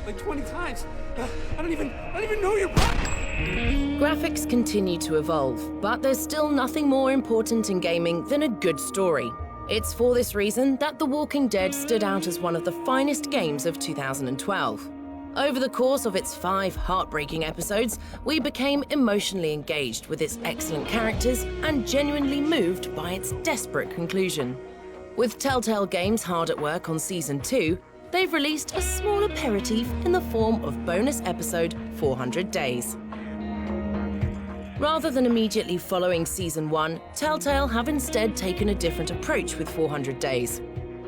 like 20 times. I don't even know your... Graphics continue to evolve, but there's still nothing more important in gaming than a good story. It's for this reason that The Walking Dead stood out as one of the finest games of 2012. Over the course of its 5 heartbreaking episodes, we became emotionally engaged with its excellent characters and genuinely moved by its desperate conclusion. With Telltale Games hard at work on Season 2, they've released a small aperitif in the form of bonus episode 400 Days. Rather than immediately following Season 1, Telltale have instead taken a different approach with 400 Days.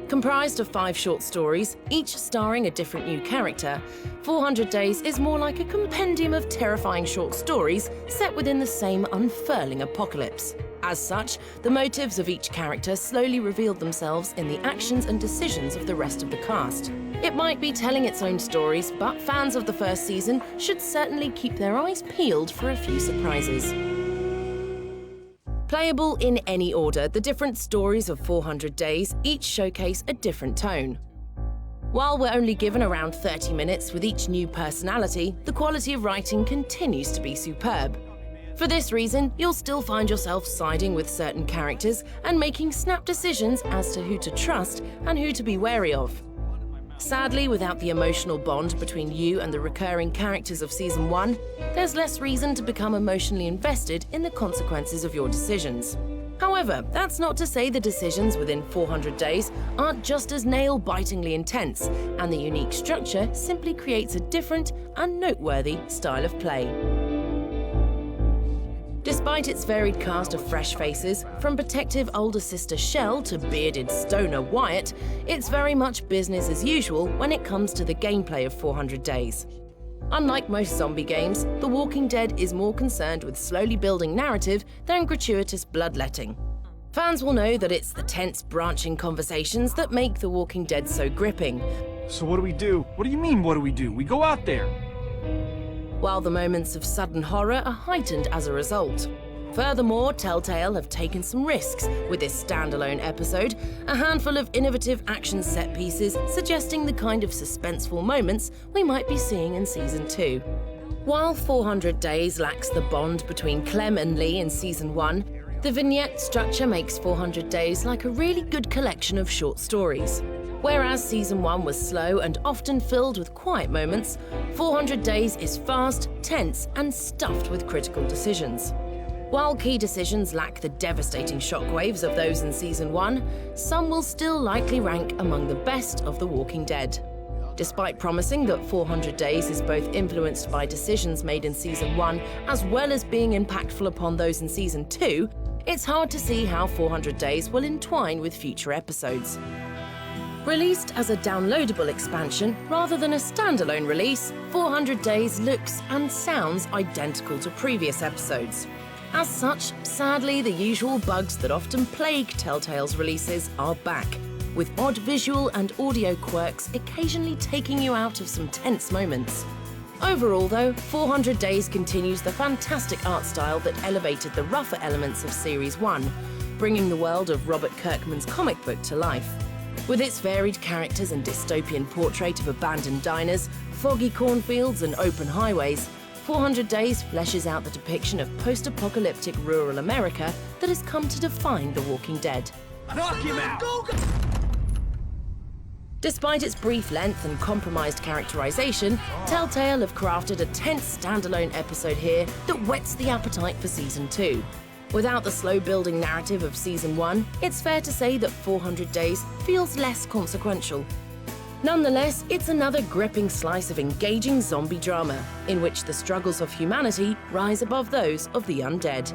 Comprised of 5 short stories, each starring a different new character, 400 Days is more like a compendium of terrifying short stories set within the same unfurling apocalypse. As such, the motives of each character slowly revealed themselves in the actions and decisions of the rest of the cast. It might be telling its own stories, but fans of the first season should certainly keep their eyes peeled for a few surprises. Playable in any order, the different stories of 400 Days each showcase a different tone. While we're only given around 30 minutes with each new personality, the quality of writing continues to be superb. For this reason, you'll still find yourself siding with certain characters and making snap decisions as to who to trust and who to be wary of. Sadly, without the emotional bond between you and the recurring characters of Season 1, there's less reason to become emotionally invested in the consequences of your decisions. However, that's not to say the decisions within 400 Days aren't just as nail-bitingly intense, and the unique structure simply creates a different and noteworthy style of play. Despite its varied cast of fresh faces, from protective older sister Shell to bearded stoner Wyatt, it's very much business as usual when it comes to the gameplay of 400 Days. Unlike most zombie games, The Walking Dead is more concerned with slowly building narrative than gratuitous bloodletting. Fans will know that it's the tense, branching conversations that make The Walking Dead so gripping. So what do we do? What do you mean, what do we do? We go out there. While the moments of sudden horror are heightened as a result. Furthermore, Telltale have taken some risks with this standalone episode, a handful of innovative action set pieces suggesting the kind of suspenseful moments we might be seeing in Season 2. While 400 Days lacks the bond between Clem and Lee in Season 1, the vignette structure makes 400 Days like a really good collection of short stories. Whereas Season 1 was slow and often filled with quiet moments, 400 Days is fast, tense, and stuffed with critical decisions. While key decisions lack the devastating shockwaves of those in Season 1, some will still likely rank among the best of The Walking Dead. Despite promising that 400 Days is both influenced by decisions made in Season 1 as well as being impactful upon those in Season 2, it's hard to see how 400 Days will entwine with future episodes. Released as a downloadable expansion rather than a standalone release, 400 Days looks and sounds identical to previous episodes. As such, sadly, the usual bugs that often plague Telltale's releases are back, with odd visual and audio quirks occasionally taking you out of some tense moments. Overall, though, 400 Days continues the fantastic art style that elevated the rougher elements of Series 1, bringing the world of Robert Kirkman's comic book to life. With its varied characters and dystopian portrait of abandoned diners, foggy cornfields and open highways, 400 Days fleshes out the depiction of post-apocalyptic rural America that has come to define The Walking Dead. Knock him out! Despite its brief length and compromised characterization, Telltale have crafted a tense standalone episode here that whets the appetite for Season 2. Without the slow-building narrative of Season 1, it's fair to say that 400 Days feels less consequential. Nonetheless, it's another gripping slice of engaging zombie drama, in which the struggles of humanity rise above those of the undead.